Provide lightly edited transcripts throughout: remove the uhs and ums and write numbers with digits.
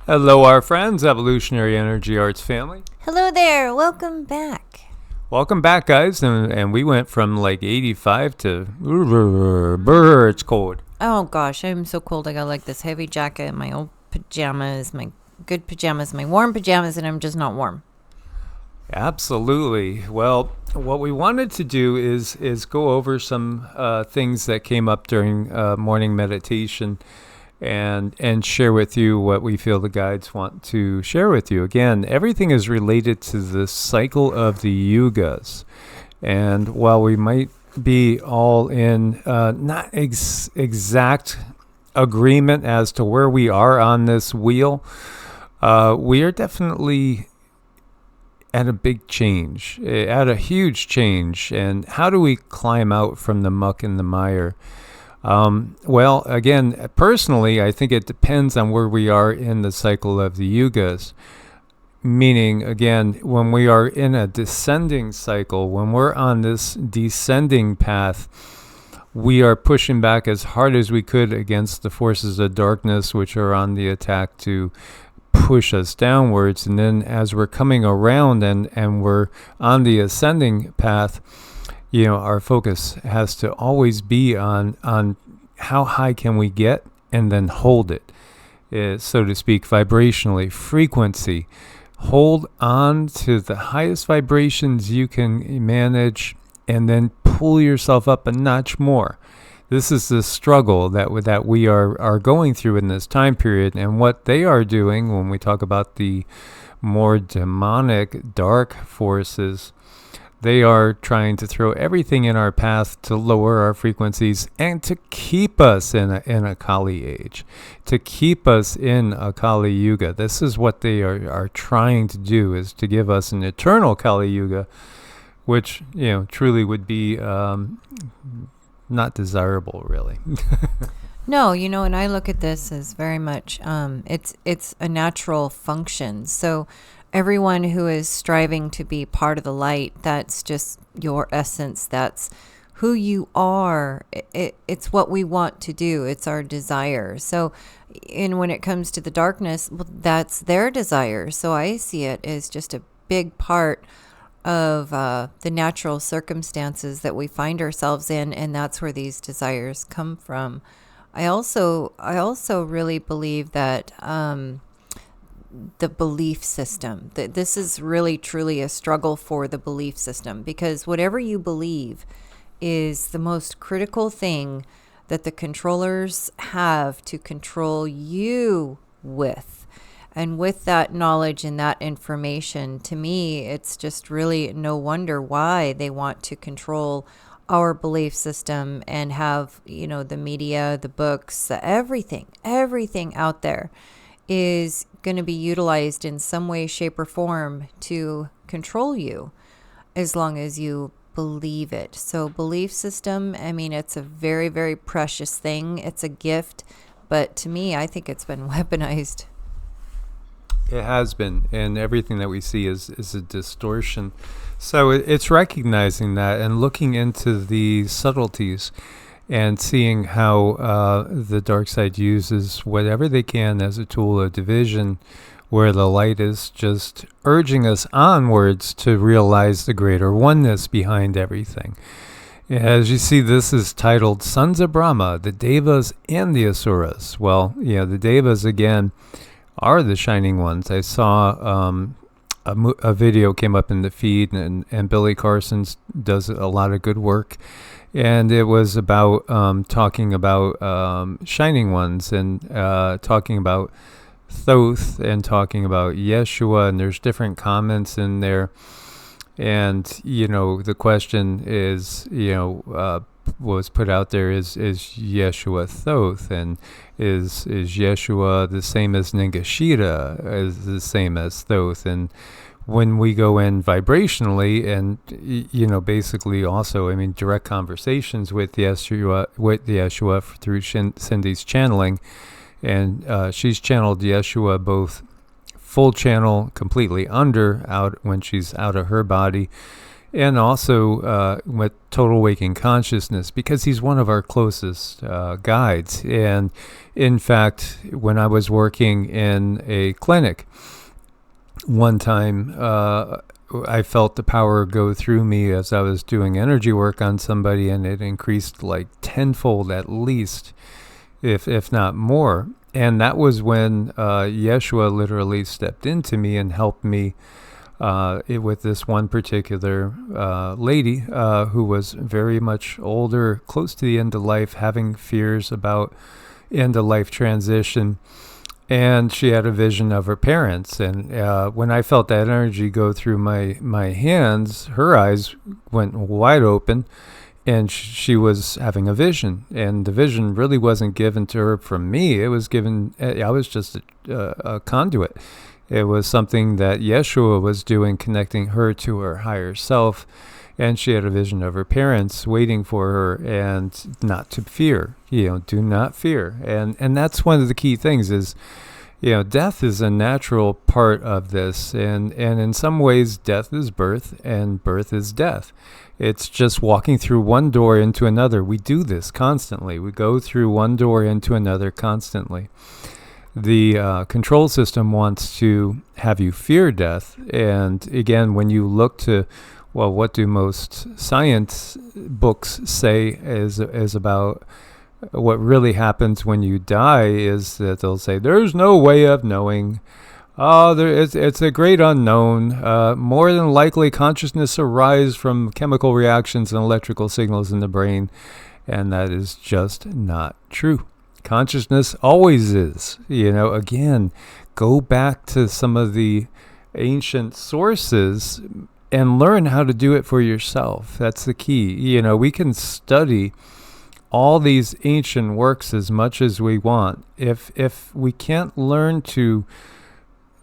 Hello, our friends, Evolutionary Energy Arts family. Hello there. Welcome back. Welcome back, guys. And we went from like 85 to it's cold. Oh gosh, I'm so cold. I got like this heavy jacket, my old pajamas, my good pajamas, my warm pajamas, and I'm just not warm. Absolutely. Well, what we wanted to do is go over some things that came up during morning meditation and share with you what we feel the guides want to share with you. Again, everything is related to the cycle of the yugas. And while we might be all in not exact agreement as to where we are on this wheel, we are definitely at a big change, at a huge change. And how do we climb out from the muck and the mire? Well, again, personally, I think it depends on where we are in the cycle of the yugas. Meaning, again, when we are in a descending cycle, when we're on this descending path, we are pushing back as hard as we could against the forces of darkness, which are on the attack to push us downwards. And then as we're coming around and we're on the ascending path, you know, our focus has to always be on how high can we get and then hold it, so to speak, vibrationally, frequency. Hold on to the highest vibrations you can manage and then pull yourself up a notch more. This is the struggle that we are going through in this time period. And what they are doing when we talk about the more demonic, dark forces, they are trying to throw everything in our path to lower our frequencies and to keep us in a Kali age, to keep us in a Kali Yuga. This is what they are trying to do, is to give us an eternal Kali Yuga, which, you know, truly would be not desirable, really. No, you know, and I look at this as very much, it's a natural function. So everyone who is striving to be part of the light, that's just your essence. That's who you are. It's what we want to do. It's our desire. So when it comes to the darkness, well, that's their desire. So I see it as just a big part of the natural circumstances that we find ourselves in, and that's where these desires come from. I also really believe that the belief system, that this is really truly a struggle for the belief system, because whatever you believe is the most critical thing that the controllers have to control you with. And with that knowledge and that information, to me, it's just really no wonder why they want to control our belief system and have, you know, the media, the books, everything out there is going to be utilized in some way, shape, or form to control you, as long as you believe it. So belief system, I mean, it's a very, very precious thing. It's a gift. But to me, I think it's been weaponized. It has been, and everything that we see is a distortion. So it's recognizing that and looking into the subtleties and seeing how the dark side uses whatever they can as a tool of division, where the light is just urging us onwards to realize the greater oneness behind everything. As you see, this is titled Sons of Brahma, the Devas and the Asuras. Well, yeah, the Devas, again, are the shining ones. I saw a video came up in the feed, and Billy Carson does a lot of good work. And it was about talking about shining ones and talking about Thoth and talking about Yeshua. And there's different comments in there. And, you know, the question is, you know, was put out there is Yeshua Thoth, and is Yeshua the same as Ningashita, is the same as Thoth? And when we go in vibrationally, and you know, basically also, I mean, direct conversations with Yeshua through Cindy's channeling, and she's channeled Yeshua both full channel, completely out when she's out of her body, and also with total waking consciousness, because he's one of our closest guides. And in fact, when I was working in a clinic one time, I felt the power go through me as I was doing energy work on somebody, and it increased like tenfold at least, if not more. And that was when Yeshua literally stepped into me and helped me with this one particular lady who was very much older, close to the end of life, having fears about end of life transition. And she had a vision of her parents. And when I felt that energy go through my hands, her eyes went wide open, and she was having a vision. And the vision really wasn't given to her from me. It was given, I was just a conduit. It was something that Yeshua was doing, connecting her to her higher self. And she had a vision of her parents waiting for her, and not to fear, do not fear. And that's one of the key things is, death is a natural part of this. And in some ways, death is birth and birth is death. It's just walking through one door into another. We do this constantly. We go through one door into another constantly. The control system wants to have you fear death. And again, when you look to, well, what do most science books say is about what really happens when you die, is that they'll say, there's no way of knowing. It's a great unknown. More than likely, consciousness arises from chemical reactions and electrical signals in the brain. And that is just not true. Consciousness always is. Again, go back to some of the ancient sources and learn how to do it for yourself. That's the key. We can study all these ancient works as much as we want. If we can't learn to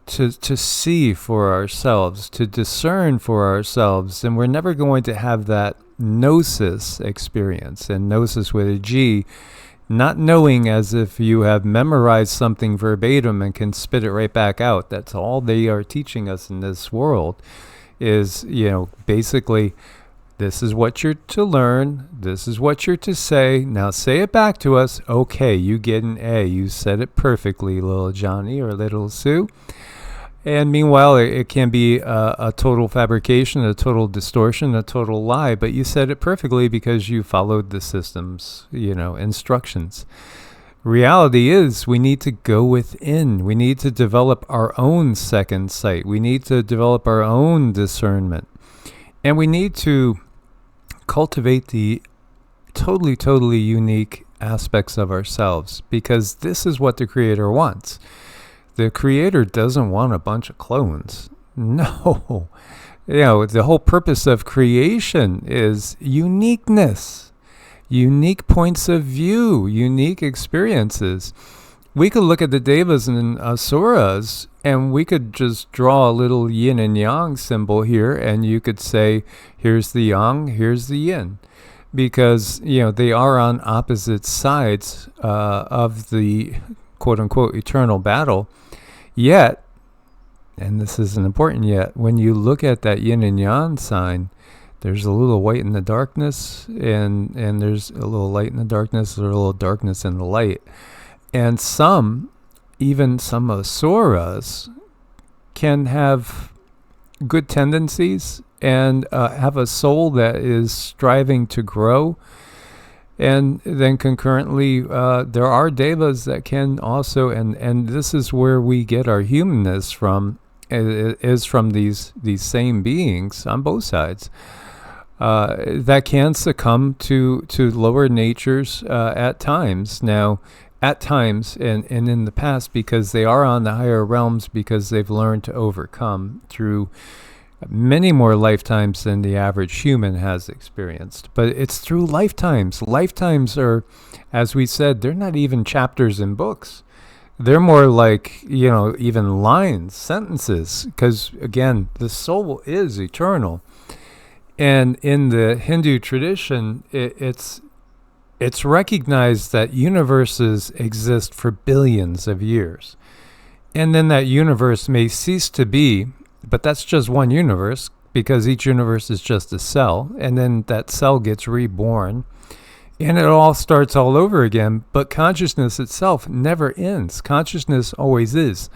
see for ourselves, to discern for ourselves, then we're never going to have that gnosis experience. And gnosis with a G, not knowing as if you have memorized something verbatim and can spit it right back out. That's all they are teaching us in this world is, basically, this is what you're to learn. This is what you're to say. Now say it back to us. Okay, you get an A. You said it perfectly, little Johnny or little Sue. And meanwhile, it can be a total fabrication, a total distortion, a total lie. But you said it perfectly because you followed the system's, instructions. Reality is we need to go within. We need to develop our own second sight. We need to develop our own discernment. And we need to cultivate the totally unique aspects of ourselves, because this is what the Creator wants. The Creator doesn't want a bunch of clones. No. The whole purpose of creation is uniqueness, unique points of view, unique experiences. We could look at the Devas and Asuras, and we could just draw a little yin and yang symbol here, and you could say, here's the yang, here's the yin. Because, they are on opposite sides of the quote-unquote eternal battle. Yet, and this isn't important yet, when you look at that yin and yang sign, there's a little white in the darkness, and there's a little light in the darkness, there's a little darkness in the light. And even some asuras can have good tendencies and have a soul that is striving to grow. And then concurrently, there are devas that can also, and this is where we get our humanness from, is from these same beings on both sides, that can succumb to lower natures at times. Now, at times and in the past, because they are on the higher realms, because they've learned to overcome through many more lifetimes than the average human has experienced. But it's through lifetimes. Lifetimes are, as we said, they're not even chapters in books. They're more like, even lines, sentences, because again, the soul is eternal. And in the Hindu tradition, it's recognized that universes exist for billions of years. And then that universe may cease to be, but that's just one universe, because each universe is just a cell, and then that cell gets reborn, and it all starts all over again. But consciousness itself never ends. Consciousness always is.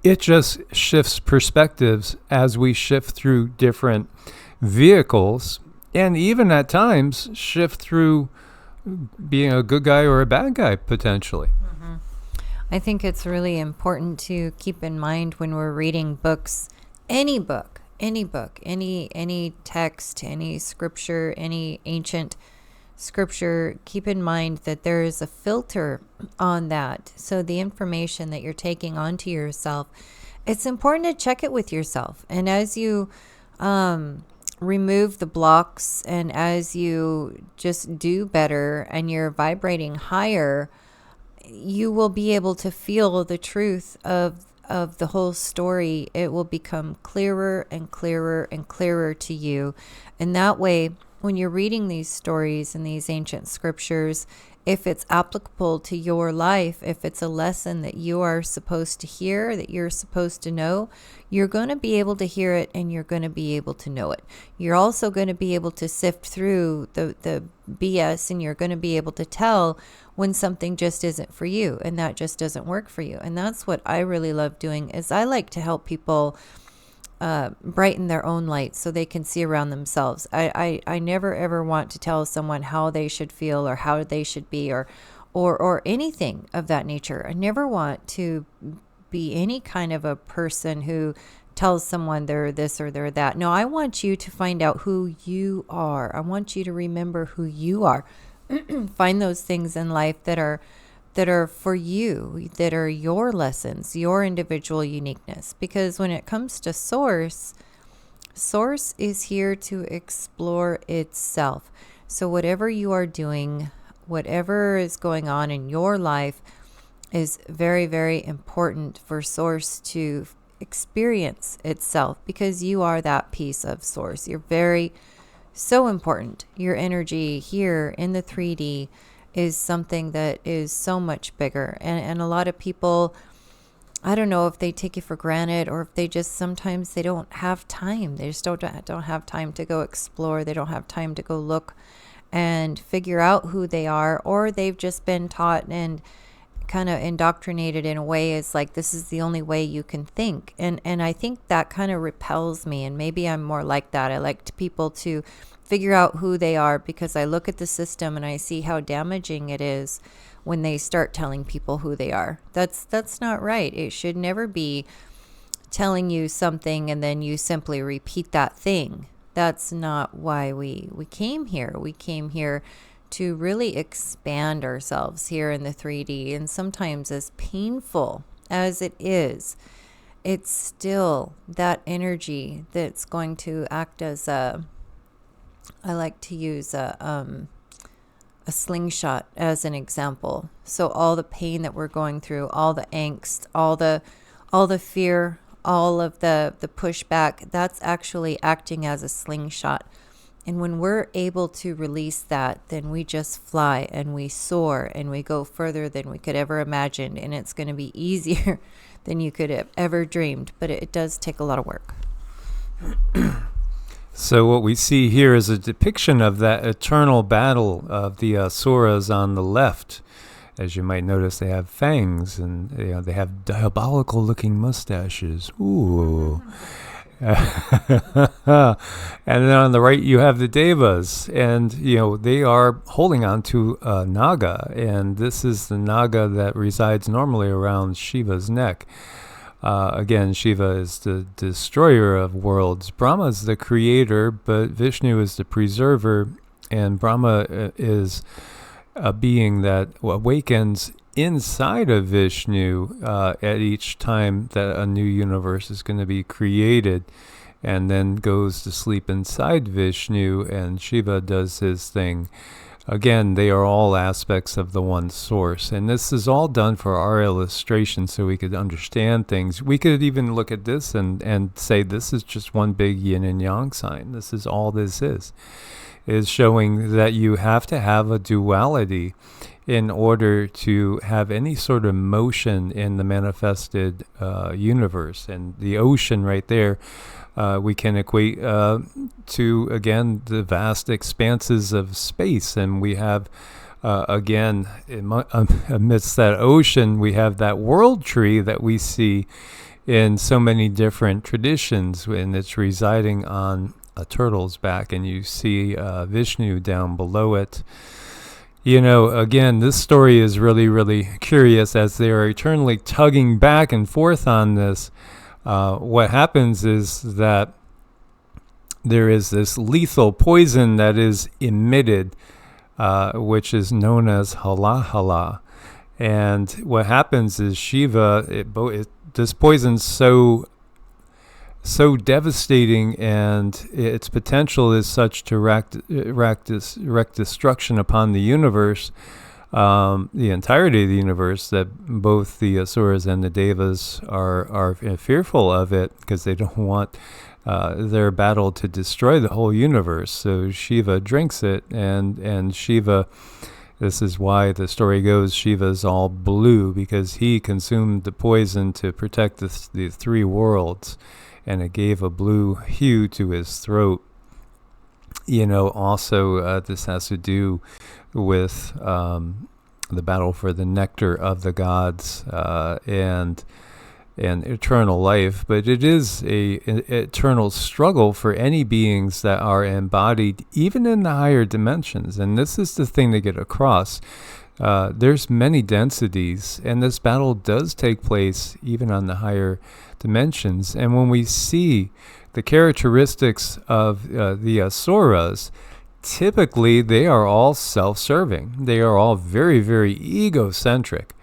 It just shifts perspectives as we shift through different vehicles, and even at times shift through being a good guy or a bad guy, potentially. I think it's really important to keep in mind when we're reading books, any text, any scripture, any ancient scripture, keep in mind that there is a filter on that. So the information that you're taking onto yourself, it's important to check it with yourself. And as you remove the blocks, and as you just do better and you're vibrating higher, you will be able to feel the truth of the whole story. It will become clearer and clearer and clearer to you. And that way, when you're reading these stories and these ancient scriptures, if it's applicable to your life, if it's a lesson that you are supposed to hear, that you're supposed to know, you're going to be able to hear it, and you're going to be able to know it. You're also going to be able to sift through the BS, and you're going to be able to tell when something just isn't for you, and that just doesn't work for you. And that's what I really love doing, is I like to help people brighten their own light so they can see around themselves. I never ever want to tell someone how they should feel or how they should be, or anything of that nature. I never want to be any kind of a person who tells someone they're this or they're that. No, I want you to find out who you are. I want you to remember who you are. Find those things in life that are for you, that are your lessons, your individual uniqueness. Because when it comes to source is here to explore itself. So whatever you are doing, whatever is going on in your life, is very, very important for source to experience itself, because you are that piece of source. You're so important. Your energy here in the 3D is something that is so much bigger. And a lot of people, I don't know if they take you for granted, or if they just, sometimes they don't have time. They just don't have time to go explore. They don't have time to go look and figure out who they are, or they've just been taught and kind of indoctrinated in a way is like, this is the only way you can think. And I think that kind of repels me, and maybe I'm more like that. I like people to figure out who they are, because I look at the system and I see how damaging it is when they start telling people who they are. That's not right. It should never be telling you something and then you simply repeat that thing. That's not why we came here. We came here to really expand ourselves here in the 3D. And sometimes, as painful as it is, it's still that energy that's going to act as I like to use a slingshot as an example. So all the pain that we're going through, all the angst, all the fear, all of the pushback, that's actually acting as a slingshot. And when we're able to release that, then we just fly and we soar and we go further than we could ever imagine. And it's going to be easier than you could have ever dreamed. But it does take a lot of work. So what we see here is a depiction of that eternal battle of the Asuras on the left. As you might notice, they have fangs, and they have diabolical-looking mustaches. Ooh. And then on the right, you have the Devas, and they are holding on to a Naga, and this is the Naga that resides normally around Shiva's neck. Again, Shiva is the destroyer of worlds. Brahma is the creator, but Vishnu is the preserver, and Brahma is a being that awakens inside of Vishnu at each time that a new universe is going to be created, and then goes to sleep inside Vishnu, and Shiva does his thing. Again, they are all aspects of the one source, and this is all done for our illustration so we could understand things. We could even look at this and say this is just one big yin and yang sign. This is all this is showing that you have to have a duality in order to have any sort of motion in the manifested universe. And the ocean right there, we can equate to, again, the vast expanses of space. And we have, again, amidst that ocean, we have that world tree that we see in so many different traditions, and it's residing on a turtle's back, and you see Vishnu down below it. You know, again, this story is really, really curious as they are eternally tugging back and forth on this. What happens is that there is this lethal poison that is emitted, which is known as halahala. And what happens is Shiva, this poison's so devastating, and its potential is such to wreak destruction upon the universe, the entirety of the universe, that both the Asuras and the Devas are fearful of it, because they don't want their battle to destroy the whole universe. So Shiva drinks it, and Shiva, this is why the story goes, Shiva's all blue, because he consumed the poison to protect the three worlds, and it gave a blue hue to his throat. You know, also this has to do with the battle for the nectar of the gods and eternal life. But it is an eternal struggle for any beings that are embodied even in the higher dimensions. And this is the thing to get across. There's many densities, and this battle does take place even on the higher dimensions. And when we see the characteristics of the Asuras, typically they are all self-serving. They are all very, very egocentric.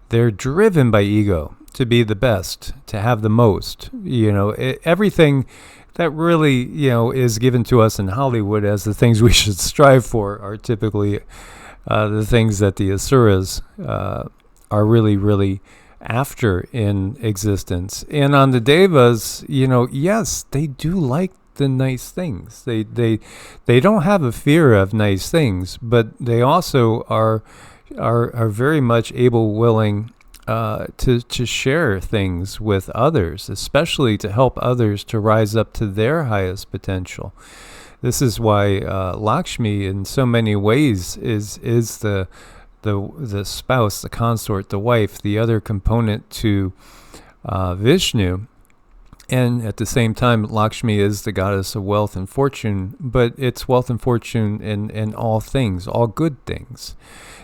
They're driven by ego to be the best, to have the most. You know, everything that really, you know, is given to us in Hollywood as the things we should strive for are typically the things that the Asuras are really, really after in existence. And on the Devas, you know, yes, they do like the nice things. They don't have a fear of nice things, but they also are very much able, willing to share things with others, especially to help others to rise up to their highest potential. This is why Lakshmi, in so many ways, is the spouse, the consort, the wife, the other component to Vishnu. And at the same time, Lakshmi is the goddess of wealth and fortune, but it's wealth and fortune in all things, all good things,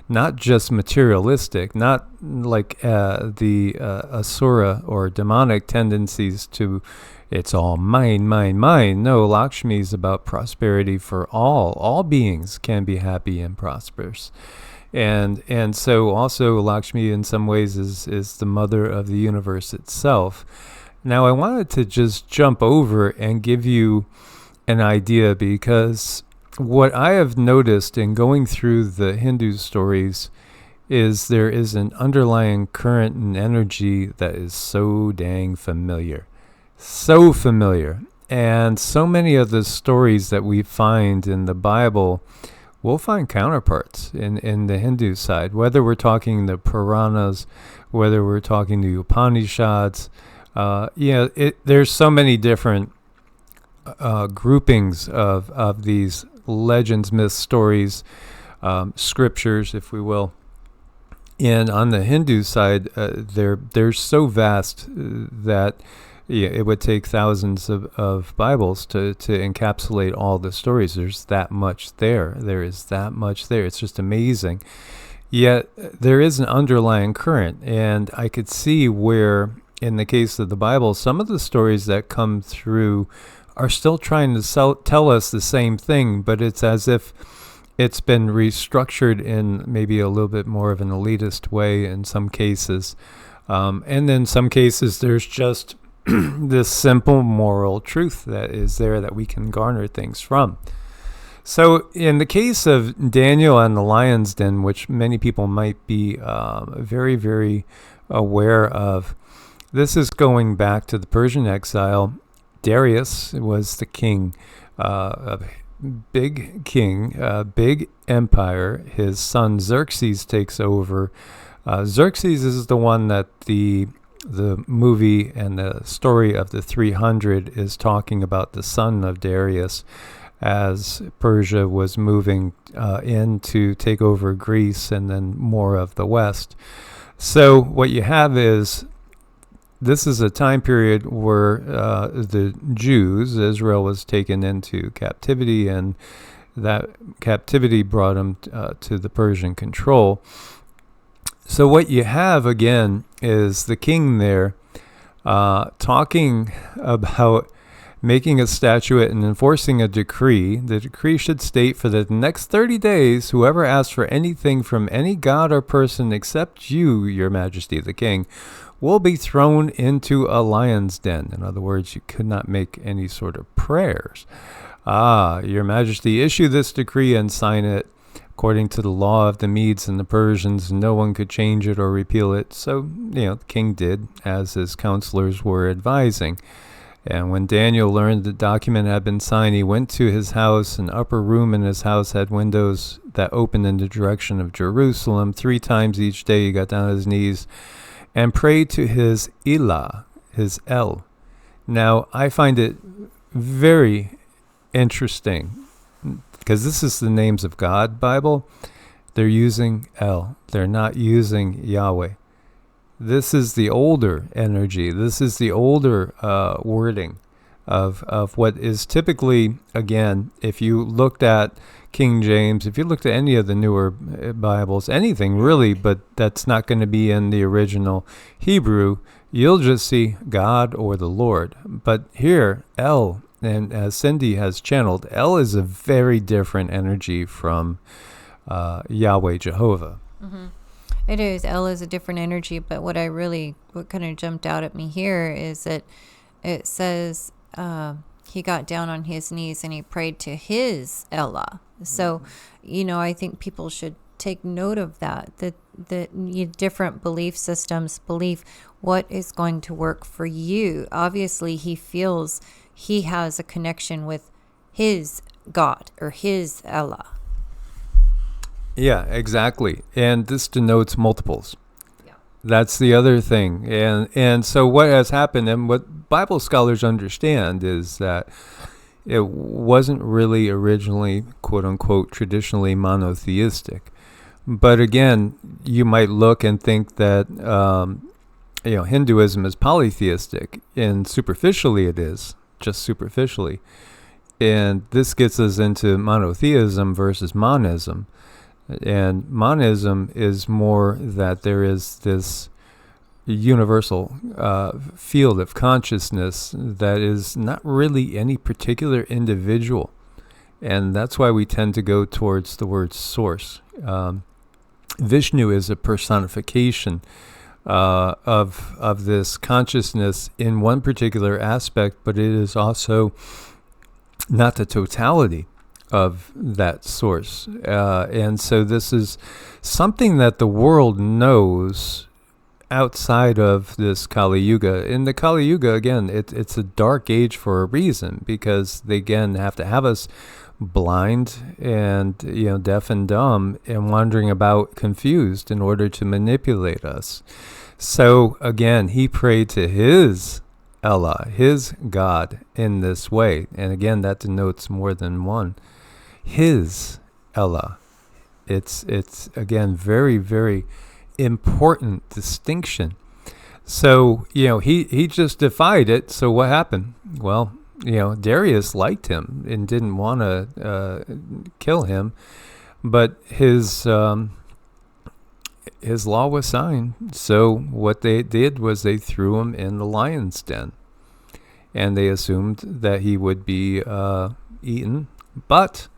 not just materialistic, not like the Asura or demonic tendencies to it's all mine, mine, mine. No, Lakshmi is about prosperity for all. All beings can be happy and prosperous. And so also Lakshmi in some ways is the mother of the universe itself. Now I wanted to just jump over and give you an idea, because what I have noticed in going through the Hindu stories is there is an underlying current and energy that is so dang familiar. So familiar. And so many of the stories that we find in the Bible, we'll find counterparts in the Hindu side, whether we're talking the Puranas, whether we're talking the Upanishads. There's so many different groupings of these legends, myths, stories, scriptures, if we will. And on the Hindu side, they're so vast that it would take thousands of Bibles to encapsulate all the stories. There's that much there. There is that much there. It's just amazing. Yet there is an underlying current. And I could see where, in the case of the Bible, some of the stories that come through are still trying to tell us the same thing, but it's as if it's been restructured in maybe a little bit more of an elitist way in some cases. And in some cases, there's just this simple moral truth that is there that we can garner things from. So in the case of Daniel and the lion's den, which many people might be very, very aware of, this is going back to the Persian exile. Darius was the king of big king, big empire. His son Xerxes takes over. Xerxes is the one that the movie and the story of the 300 is talking about, the son of Darius, as Persia was moving in to take over Greece and then more of the West. So what you have is, this is a time period where the Jews, Israel, was taken into captivity, and that captivity brought them to the Persian control. So what you have, again, is the king there talking about making a statuette and enforcing a decree. The decree should state, for the next 30 days, whoever asks for anything from any god or person except you, your majesty, the king, will be thrown into a lion's den. In other words, you could not make any sort of prayers. Your majesty, issue this decree and sign it. According to the law of the Medes and the Persians, no one could change it or repeal it. So, the king did as his counselors were advising. And when Daniel learned the document had been signed, he went to his house. An upper room in his house had windows that opened in the direction of Jerusalem. 3 times each day he got down on his knees and prayed to his Elah, his El. Now, I find it very interesting, because this is the names of God Bible. They're using El. They're not using Yahweh. This is the older energy. This is the older wording of what is typically, again, if you looked at King James, if you looked at any of the newer Bibles, anything really, but that's not going to be in the original Hebrew, you'll just see God or the Lord. But here, El, and as Cindy has channeled, El is a very different energy from Yahweh, Jehovah. Mm-hmm. It is. El is a different energy, but what kind of jumped out at me here is that it says he got down on his knees and he prayed to his Elah. So, I think people should take note of that different belief systems, believe what is going to work for you. Obviously, he feels he has a connection with his God or his Elah. Yeah, exactly. And this denotes multiples. Yeah. That's the other thing. And so what has happened, and what Bible scholars understand, is that it wasn't really originally, quote unquote, traditionally monotheistic. But again, you might look and think that Hinduism is polytheistic, and superficially it is, just superficially. And this gets us into monotheism versus monism. And monism is more that there is this universal field of consciousness that is not really any particular individual. And that's why we tend to go towards the word source. Vishnu is a personification of this consciousness in one particular aspect, but it is also not the totality of that source. And so this is something that the world knows outside of this Kali Yuga. In the Kali Yuga, again, it's a dark age for a reason, because they, again, have to have us blind and deaf and dumb and wandering about confused in order to manipulate us. So again, he prayed to his Elah, his God, in this way. And again, that denotes more than one. His Elah. It's again very, very important distinction. So he just defied it. So what happened? Well, Darius liked him and didn't want to kill him, but his law was signed. So what they did was they threw him in the lion's den, and they assumed that he would be eaten. But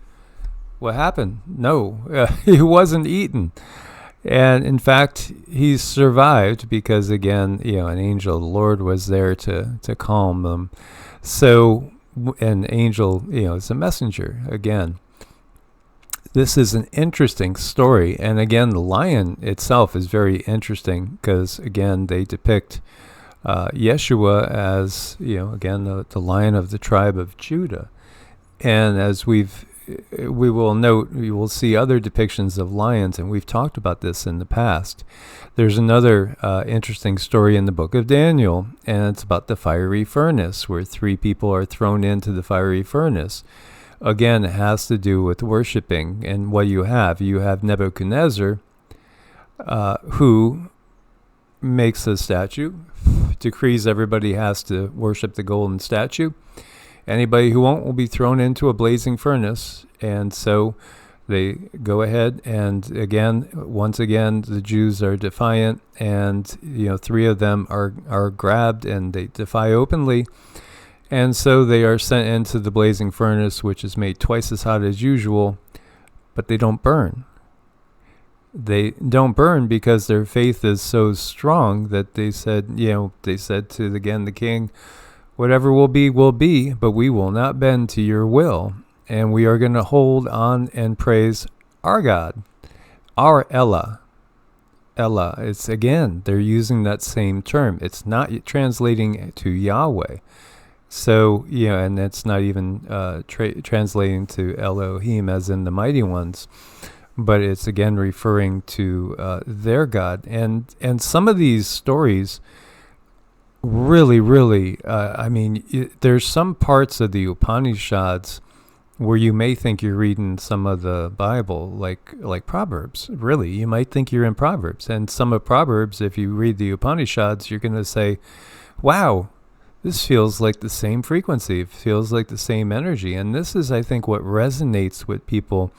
what happened? No, he wasn't eaten. And in fact, he survived because, again, an angel of the Lord was there to calm them. So an angel, is a messenger. Again, this is an interesting story. And again, the lion itself is very interesting because, again, they depict Yeshua as, again, the lion of the tribe of Judah. And as we've we will note, you will see other depictions of lions, and we've talked about this in the past. There's another interesting story in the book of Daniel, and it's about the fiery furnace, where 3 people are thrown into the fiery furnace. Again, it has to do with worshiping, and what you have Nebuchadnezzar, who makes a statue, decrees everybody has to worship the golden statue. Anybody who won't will be thrown into a blazing furnace. And so they go ahead, and once again, the Jews are defiant, and 3 of them are grabbed, and they defy openly. And so they are sent into the blazing furnace, which is made twice as hot as usual, but they don't burn. They don't burn because their faith is so strong that they said to the king, whatever will be, but we will not bend to your will. And we are going to hold on and praise our God, our Ella. Ella, it's again, they're using that same term. It's not translating to Yahweh. So, and it's not even translating to Elohim as in the mighty ones, but it's again referring to their God. And some of these stories really, really, there's some parts of the Upanishads where you may think you're reading some of the Bible, like Proverbs. Really, you might think you're in Proverbs. And some of Proverbs, if you read the Upanishads, you're going to say, wow, this feels like the same frequency. It feels like the same energy. And this is, I think, what resonates with people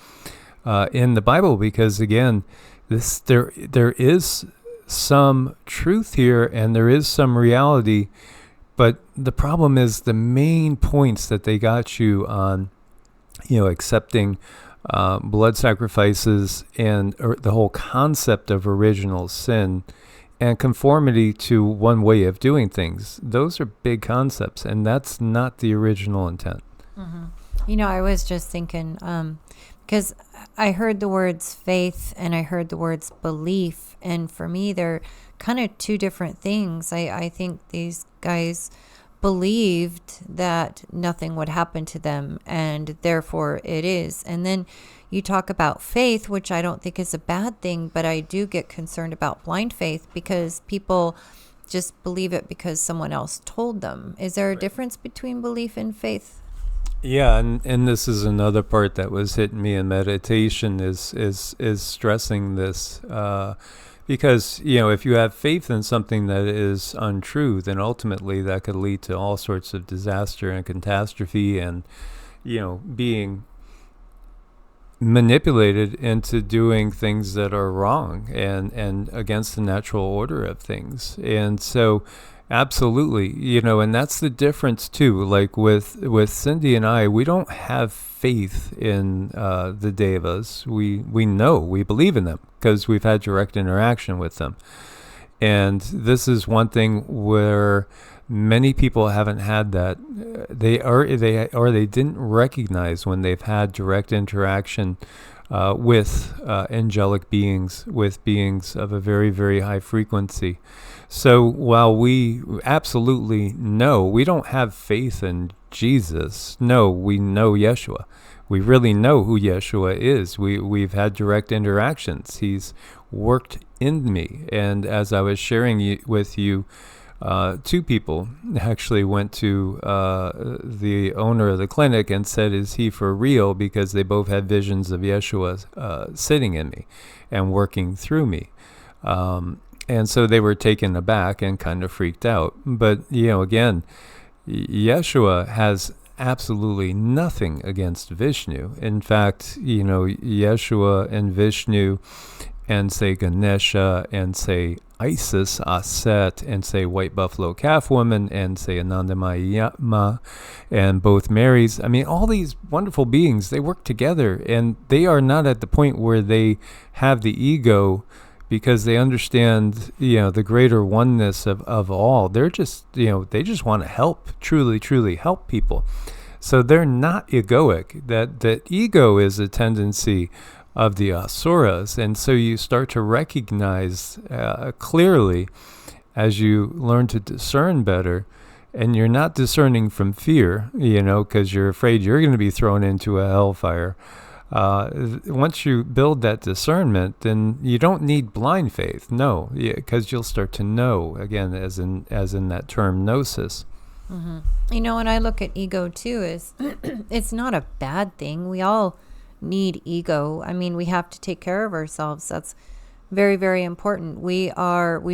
in the Bible, because, again, there is some truth here and there is some reality. But the problem is the main points that they got you on, accepting blood sacrifices and the whole concept of original sin and conformity to one way of doing things. Those are big concepts, and that's not the original intent. Mm-hmm. I was just thinking, because I heard the words faith and I heard the words belief, and for me, they're kind of 2 different things. I think these guys believed that nothing would happen to them, and therefore it is. And then you talk about faith, which I don't think is a bad thing, but I do get concerned about blind faith because people just believe it because someone else told them. Is there a difference between belief and faith? Yeah, and this is another part that was hitting me in meditation is stressing this, because if you have faith in something that is untrue, then ultimately that could lead to all sorts of disaster and catastrophe, and being manipulated into doing things that are wrong and against the natural order of things. And so absolutely, and that's the difference too. Like with Cindy and I, we don't have faith in the devas. We know, we believe in them because we've had direct interaction with them. And this is one thing where many people haven't had that. They didn't recognize when they've had direct interaction with angelic beings, with beings of a very, very high frequency. So while we absolutely know, we don't have faith in Jesus. No, we know Yeshua. We really know who Yeshua is. We've had direct interactions. He's worked in me. And as I was sharing with you, 2 people actually went to the owner of the clinic and said, is he for real? Because they both had visions of Yeshua sitting in me and working through me. And so they were taken aback and kind of freaked out. But, again, Yeshua has absolutely nothing against Vishnu. In fact, Yeshua and Vishnu and say Ganesha and say Isis, Aset, and say White Buffalo Calf Woman, and say Anandamaya, and both Marys. I mean, all these wonderful beings, they work together, and they are not at the point where they have the ego because they understand, the greater oneness of all. They're just, they just want to help, truly, truly help people. So they're not egoic. That ego is a tendency of the asuras, and so you start to recognize clearly as you learn to discern better, and you're not discerning from fear, because you're afraid you're going to be thrown into a hellfire. Once you build that discernment, then you don't need blind faith. No, because you'll start to know, again, as in that term gnosis. Mm-hmm. When I look at ego too, is it's not a bad thing. We all need ego. I mean, we have to take care of ourselves. That's very, very important. We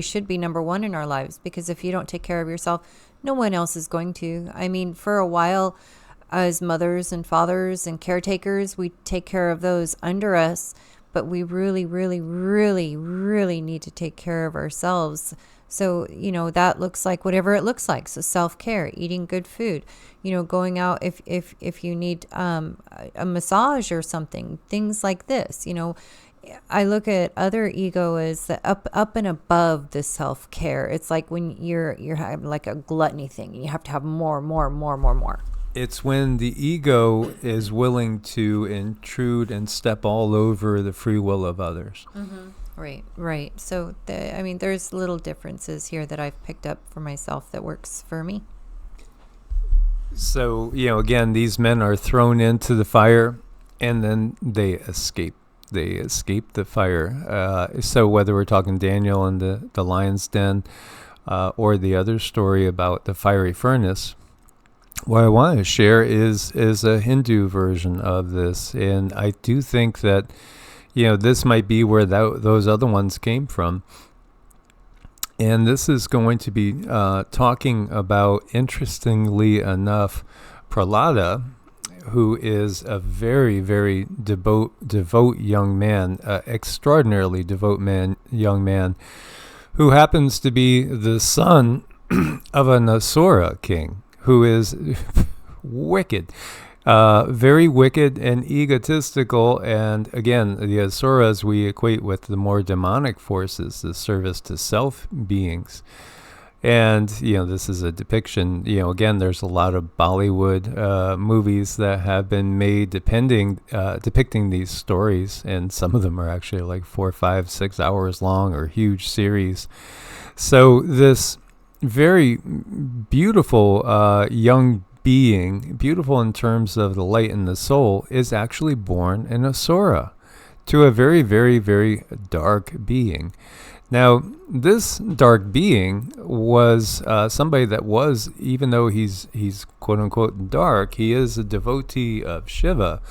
should be number one in our lives, because if you don't take care of yourself, no one else is going to. I mean, for a while, as mothers and fathers and caretakers, we take care of those under us, but we really, really, really, really need to take care of ourselves. So, that looks like whatever it looks like. So self-care, eating good food, going out if you need a massage or something, things like this. I look at other ego as the up and above the self-care. It's like when you're having like a gluttony thing, and you have to have more. It's when the ego is willing to intrude and step all over the free will of others. Mm-hmm. Right. So, there's little differences here that I've picked up for myself that works for me. So, again, these men are thrown into the fire, and then they escape. They escape the fire. So whether we're talking Daniel and the lion's den, or the other story about the fiery furnace, what I want to share is a Hindu version of this. And I do think that, this might be where those other ones came from. And this is going to be talking about, interestingly enough, Prahlada, who is a very, very devout young man, extraordinarily devout young man, who happens to be the son of an Asura king, who is wicked, very wicked and egotistical. And again, the Asuras we equate with the more demonic forces, the service to self beings. And, this is a depiction, again, there's a lot of Bollywood movies that have been made depicting these stories. And some of them are actually like 4, 5, 6 hours long, or huge series. So this very beautiful young being, beautiful in terms of the light in the soul, is actually born an Asura, to a very, very, very dark being. Now, this dark being was somebody that was, even though he's quote unquote dark, he is a devotee of Shiva,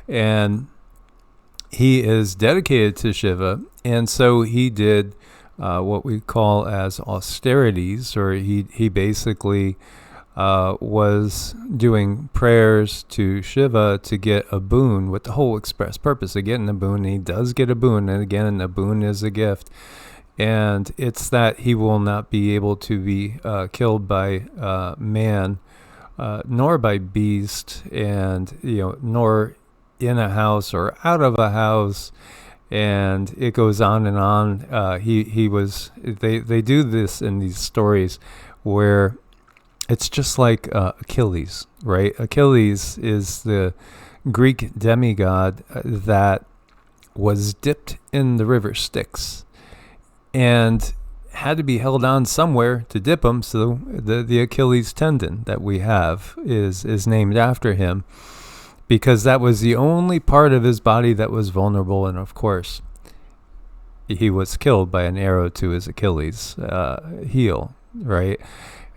and he is dedicated to Shiva. And so he did what we call as austerities, or he basically was doing prayers to Shiva to get a boon, with the whole express purpose of getting a boon. And he does get a boon, and again, a boon is a gift. And it's that he will not be able to be killed by man, nor by beast, and nor in a house or out of a house. And it goes on and on. They do this in these stories where it's just like Achilles, right? Achilles is the Greek demigod that was dipped in the river Styx, and had to be held on somewhere to dip him. So the Achilles tendon that we have is named after him, because that was the only part of his body that was vulnerable. And of course, he was killed by an arrow to his Achilles heel, right?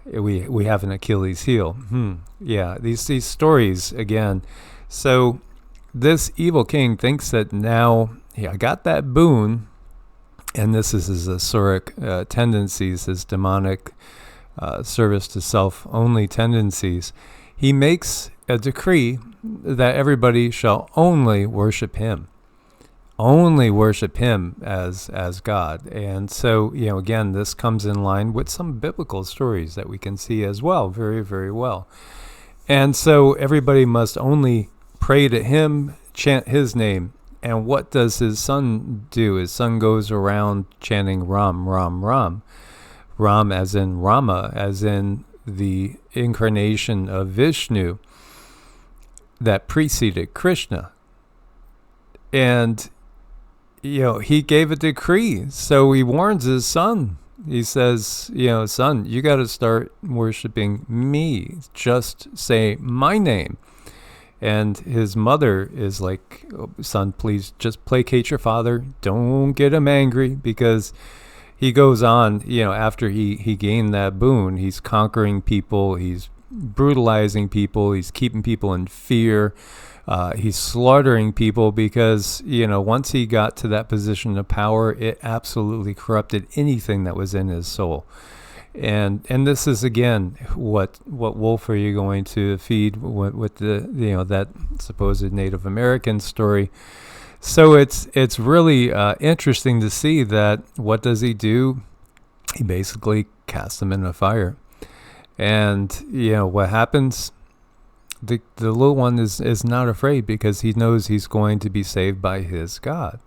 We have an Achilles heel. Yeah, these stories again. So this evil king thinks that now, I got that boon. And this is his Asuric tendencies, his demonic service to self only tendencies. He makes a decree that everybody shall only worship him as God. And so, again, this comes in line with some biblical stories that we can see as well, very, very well. And so everybody must only pray to him, chant his name. And what does his son do? His son goes around chanting Ram, Ram, Ram. Ram as in Rama, as in the incarnation of Vishnu that preceded Krishna. And, he gave a decree. So he warns his son He says, son, you got to start worshiping me. Just say my name. And his mother is like, oh, son, please just placate your father. Don't get him angry, because he goes on, after he gained that boon, he's conquering people, he's brutalizing people, he's keeping people in fear, he's slaughtering people, because, once he got to that position of power, it absolutely corrupted anything that was in his soul. And this is, again, what wolf are you going to feed with the that supposed Native American story. So it's really interesting to see that. What does he do? He basically casts them in a fire, and what happens? The little one is not afraid, because he knows he's going to be saved by his God,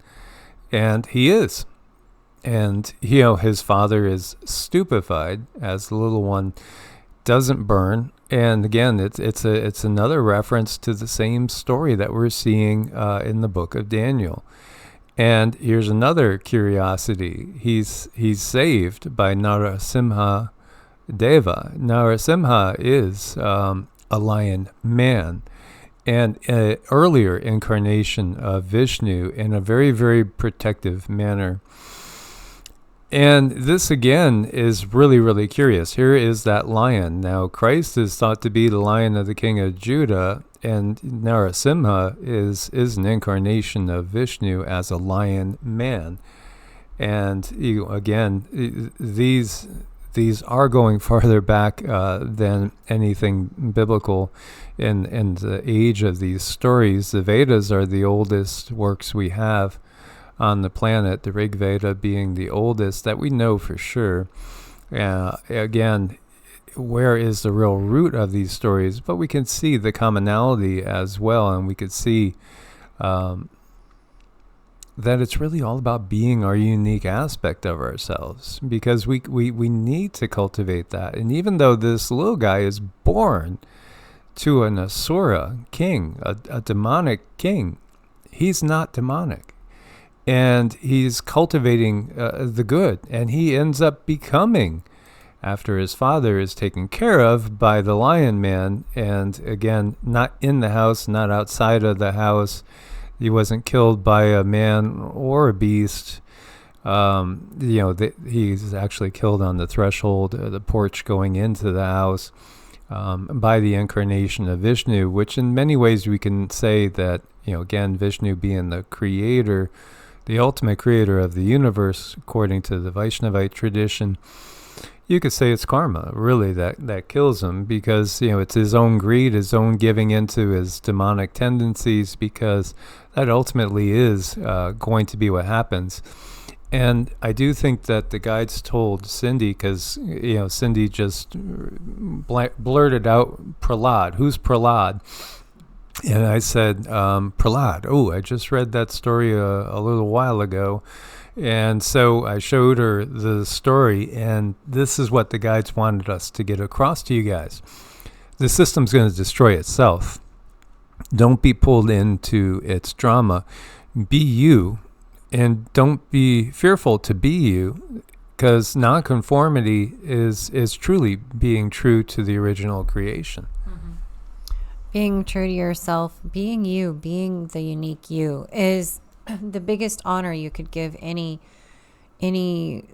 and he is. And, his father is stupefied as the little one doesn't burn. And again, it's another reference to the same story that we're seeing in the book of Daniel. And here's another curiosity. He's saved by Narasimha Deva. Narasimha is a lion man, and an earlier incarnation of Vishnu, in a very, very protective manner. And this, again, is really, really curious. Here is that lion. Now, Christ is thought to be the Lion of the King of Judah, and Narasimha is an incarnation of Vishnu as a lion man. And again, these are going farther back than anything biblical in the age of these stories. The Vedas are the oldest works we have on the planet, the Rig Veda being the oldest that we know for sure. Again, where is the real root of these stories? But we can see the commonality as well, and we could see that it's really all about being our unique aspect of ourselves, because we need to cultivate that. And even though this little guy is born to an Asura king, a demonic king, he's not demonic. And he's cultivating the good, and he ends up becoming, after his father is taken care of by the lion man, and again, not in the house, not outside of the house. He wasn't killed by a man or a beast. He's actually killed on the threshold, the porch going into the house, by the incarnation of Vishnu, which in many ways we can say that, again, Vishnu being the creator, the ultimate creator of the universe, according to the Vaishnavite tradition, you could say it's karma, really, that kills him, because, it's his own greed, his own giving into his demonic tendencies, because that ultimately is going to be what happens. And I do think that the guides told Cindy, because, Cindy just blurted out Prahlad. Who's Prahlad? And I said, Prahlad. Oh, I just read that story a little while ago. And so I showed her the story, and this is what the guides wanted us to get across to you guys. The system's going to destroy itself. Don't be pulled into its drama. Be you, and don't be fearful to be you, because nonconformity is truly being true to the original creation. Being true to yourself, being you, being the unique you is the biggest honor you could give any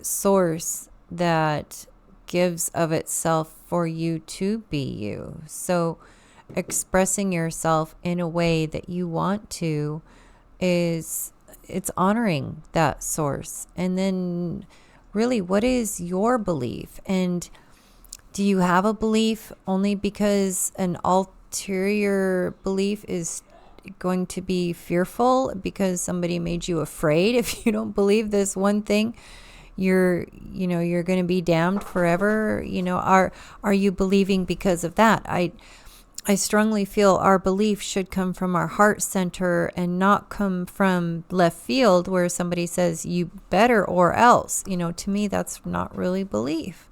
source that gives of itself for you to be you. So expressing yourself in a way that you want to it's honoring that source. And then really, what is your belief? And do you have a belief only because an ulterior belief is going to be fearful because somebody made you afraid? If you don't believe this one thing, you're going to be damned forever. Are you believing because of that? I strongly feel our belief should come from our heart center and not come from left field where somebody says you better or else. To me, that's not really belief.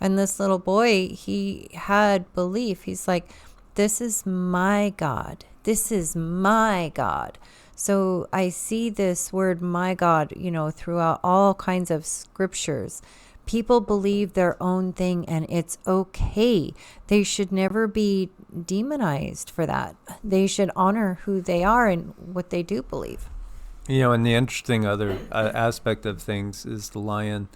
And this little boy, he had belief. He's like, this is my God. This is my God. So I see this word, my God, throughout all kinds of scriptures. People believe their own thing, and it's okay. They should never be demonized for that. They should honor who they are and what they do believe. And the interesting other aspect of things is the lion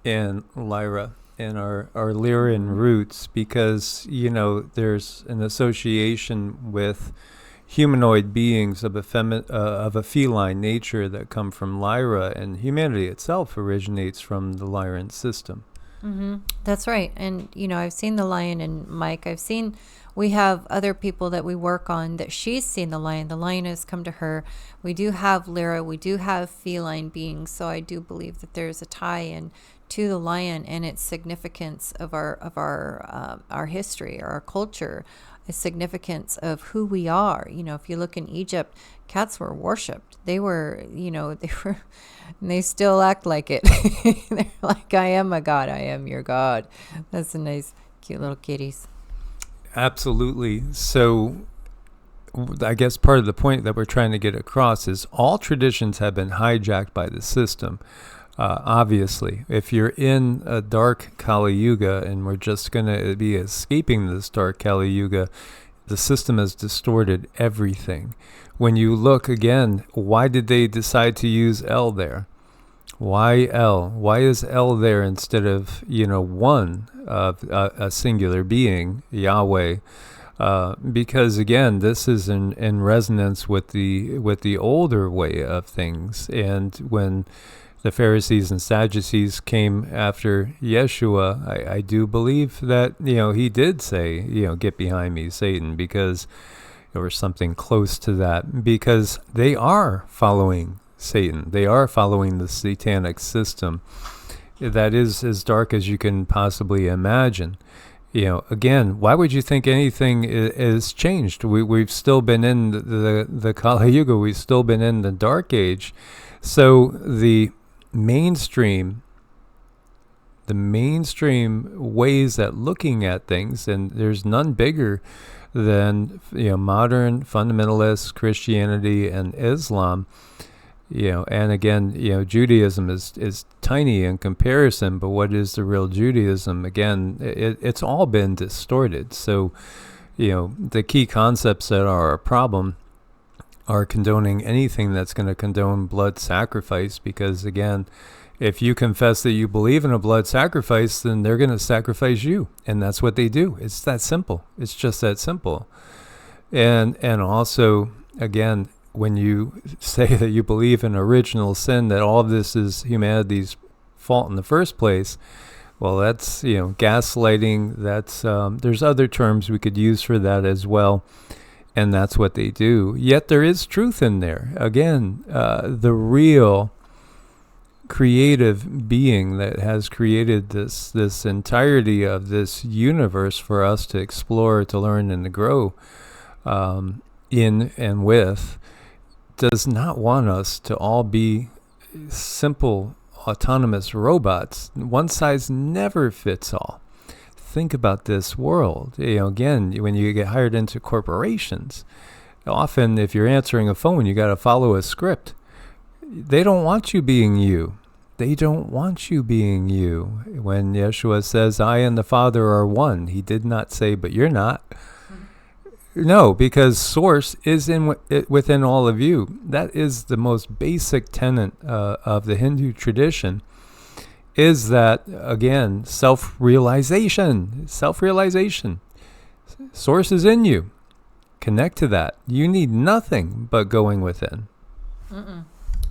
and Lyra and our Lyran roots, because, there's an association with humanoid beings of a feline nature that come from Lyra, and humanity itself originates from the Lyran system. Mm-hmm. That's right. And, I've seen the lion and Mike. We have other people that we work on that she's seen the lion. The lion has come to her. We do have Lyra. We do have feline beings. So I do believe that there's a tie-in to the lion and its significance of our history or our culture, a significance of who we are. If you look in Egypt, cats were worshipped. They were, and they still act like it. They're like, I am a god. I am your god. That's a nice, cute little kitties. Absolutely. So I guess part of the point that we're trying to get across is all traditions have been hijacked by the system. Obviously, if you're in a dark Kali Yuga, and we're just going to be escaping this dark Kali Yuga, the system has distorted everything. When you look again, why did they decide to use L there? Why L? Why is L there instead of, one, a singular being, Yahweh? Because again, this is in resonance with the older way of things. And when the Pharisees and Sadducees came after Yeshua, I do believe that, he did say, get behind me, Satan, because there was something close to that, because they are following Satan. They are following the satanic system that is as dark as you can possibly imagine. Again, why would you think anything is changed? We've still been in the Kali Yuga. We've still been in the Dark Age. So the mainstream ways at looking at things, and there's none bigger than modern fundamentalist Christianity and Islam. And again, Judaism is tiny in comparison, but what is the real Judaism? Again, it's all been distorted. So, the key concepts that are a problem are condoning anything that's going to condone blood sacrifice, because again, if you confess that you believe in a blood sacrifice, then they're going to sacrifice you, and that's what they do. It's that simple. It's just that simple. And also, again, when you say that you believe in original sin, that all of this is humanity's fault in the first place, well, that's, gaslighting. That's there's other terms we could use for that as well, and that's what they do. Yet there is truth in there. Again, the real creative being that has created this entirety of this universe for us to explore, to learn, and to grow in and with, does not want us to all be simple autonomous robots. One size never fits all. Think about this world. Again, when you get hired into corporations, often if you're answering a phone, you got to follow a script. They don't want you being you. They don't want you being you. When Yeshua says, I and the Father are one, he did not say, but you're not. No, because source is within all of you. That is the most basic tenet of the Hindu tradition, is that, again, self-realization. Self-realization. Source is in you. Connect to that. You need nothing but going within. Mm-mm.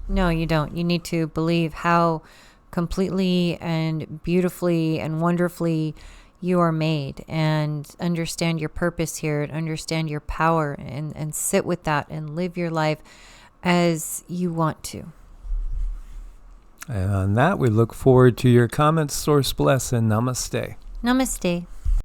No, you don't. You need to believe how completely and beautifully and wonderfully you are made, and understand your purpose here, and understand your power, and sit with that and live your life as you want to. And on that, we look forward to your comments. Source bless and namaste. Namaste.